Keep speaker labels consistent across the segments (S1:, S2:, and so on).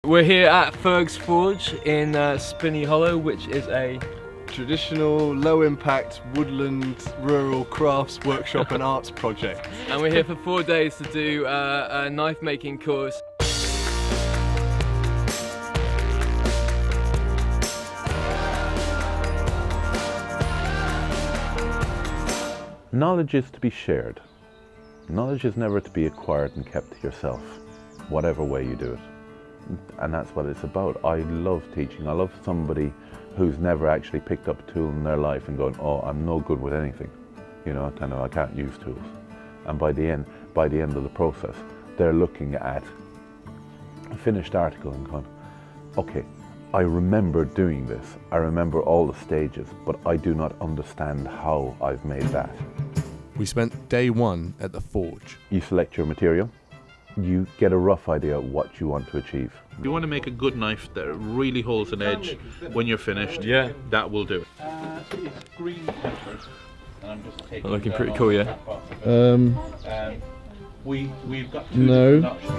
S1: We're here at FERGS Forge in Spinney Hollow, which is a
S2: traditional, low-impact, woodland, rural crafts workshop and arts project.
S1: And we're here for 4 days to do a knife making course.
S3: Knowledge is to be shared. Knowledge is never to be acquired and kept to yourself, whatever way you do it. And that's what it's about. I love teaching. I love somebody who's never actually picked up a tool in their life and going, oh, I'm no good with anything. You know, kind of, I can't use tools. And by the end of the process, they're looking at a finished article and going, okay, I remember doing this. I remember all the stages, but I do not understand how I've made that.
S4: We spent day one at the forge.
S3: You select your material. You get a rough idea of what you want to achieve.
S5: If you want to make a good knife that really holds an edge when you're finished,
S1: yeah,
S5: that will do.
S1: It's green peppers. And I'm just taking looking pretty cool, yeah.
S5: We've got two
S4: no.
S5: options.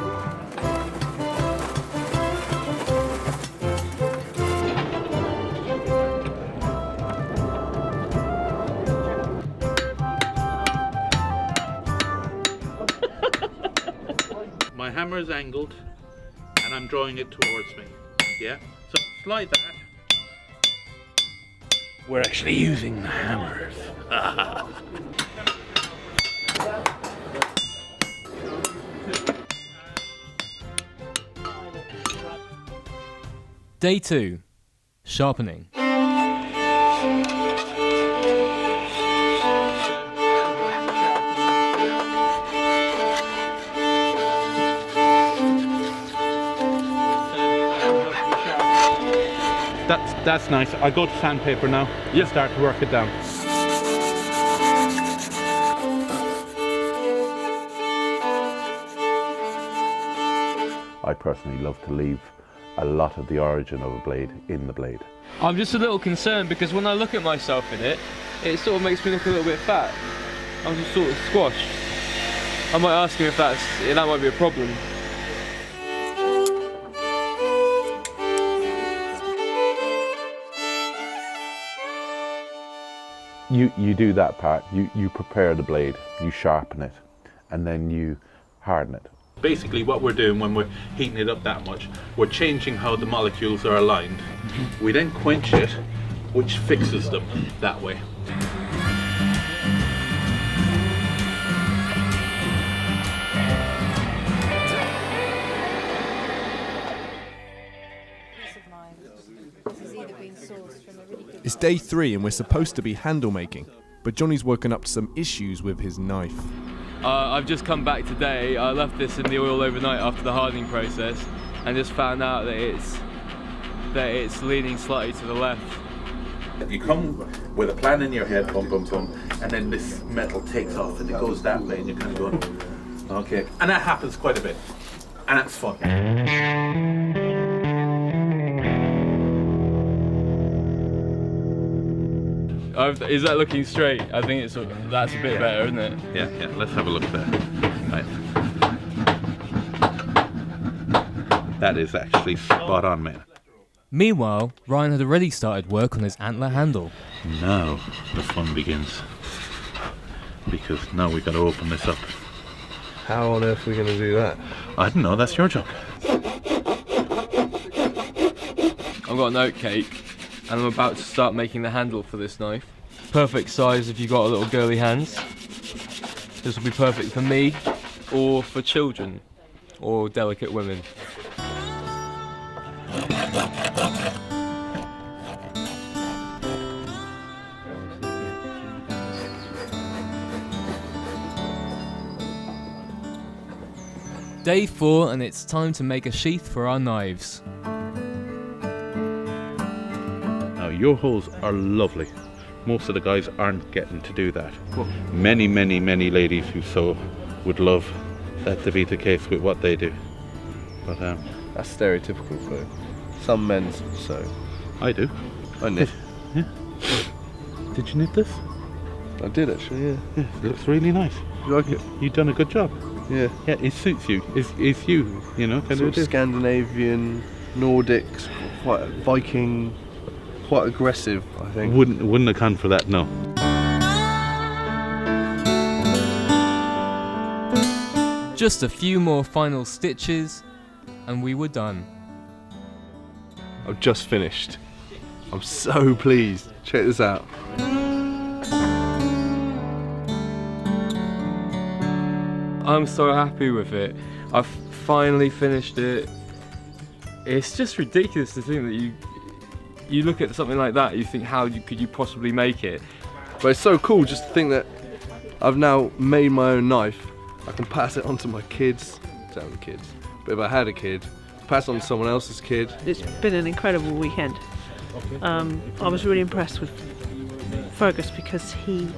S5: My hammer is angled and I'm drawing it towards me. Yeah? So slide that. We're actually using the hammers.
S1: Day 2, sharpening.
S5: That's nice. I go to sandpaper now.
S1: Yeah.
S5: Start to work it down.
S3: I personally love to leave a lot of the origin of a blade in the blade.
S1: I'm just a little concerned because when I look at myself in it, it sort of makes me look a little bit fat. I'm just sort of squashed. I might ask him if that might be a problem.
S3: You do that part, you prepare the blade, you sharpen it, and then you harden it.
S5: Basically what we're doing when we're heating it up that much, we're changing how the molecules are aligned. We then quench it, which fixes them that way.
S4: It's day 3 and we're supposed to be handle making, but Johnny's woken up to some issues with his knife.
S1: I've just come back today. I left this in the oil overnight after the hardening process and just found out that it's leaning slightly to the left.
S5: You come with a plan in your head, boom, boom, boom, and then this metal takes off and it goes that way and you're kind of going, okay. And that happens quite a bit, and that's fun.
S1: Is that looking straight? I think that's a bit better, isn't it?
S5: Yeah, let's have a look there. Right. That is actually spot on, man.
S1: Meanwhile, Ryan had already started work on his antler handle.
S5: Now the fun begins, because now we've got to open this up.
S2: How on earth are we going to do that?
S5: I don't know, that's your job.
S1: I've got an oat cake and I'm about to start making the handle for this knife. Perfect size if you've got little girly hands. This will be perfect for me or for children or delicate women. Day 4 and it's time to make a sheath for our knives.
S5: Now your holes are lovely. Most of the guys aren't getting to do that. Many ladies who sew would love that to be the case with what they do. But
S2: that's stereotypical for some men sew.
S5: I do.
S2: I knit.
S5: Yeah. Did you knit this?
S2: I did actually, yeah.
S5: Yeah, it looks really nice.
S2: You like it?
S5: You've done a good job.
S2: Yeah.
S5: Yeah, it suits you. It's you, you know, kind
S2: sort of Scandinavian, Nordic, quite Viking, quite aggressive, I think.
S5: Wouldn't have gone for that, no.
S1: Just a few more final stitches and we were done.
S2: I've just finished. I'm so pleased. Check this out.
S1: I'm so happy with it. I've finally finished it. It's just ridiculous to think that you look at something like that, you think could you possibly make it?
S2: But it's so cool just to think that I've now made my own knife. I can pass it on to my kids. I don't have kids, but if I had a kid, pass it on to someone else's kid.
S6: It's been an incredible weekend. I was really impressed with Fergus because he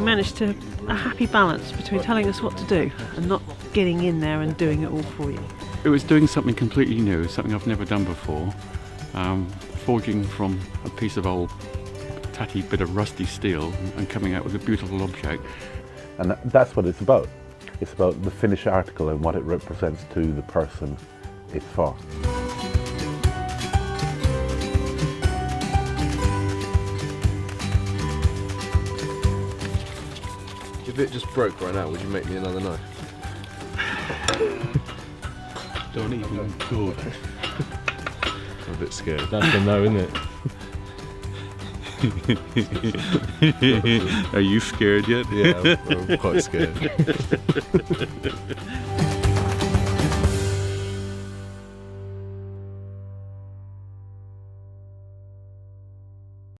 S6: managed to a happy balance between telling us what to do and not getting in there and doing it all for you.
S7: It was doing something completely new, something I've never done before. Forging from a piece of old tatty bit of rusty steel and coming out with a beautiful object.
S3: And that's what it's about. It's about the finished article and what it represents to the person it's for.
S2: If it just broke right now, would you make me another knife?
S7: Don't even go there.
S2: I'm a bit scared.
S1: That's a no, isn't it?
S5: Are you scared yet?
S2: Yeah, I'm quite scared.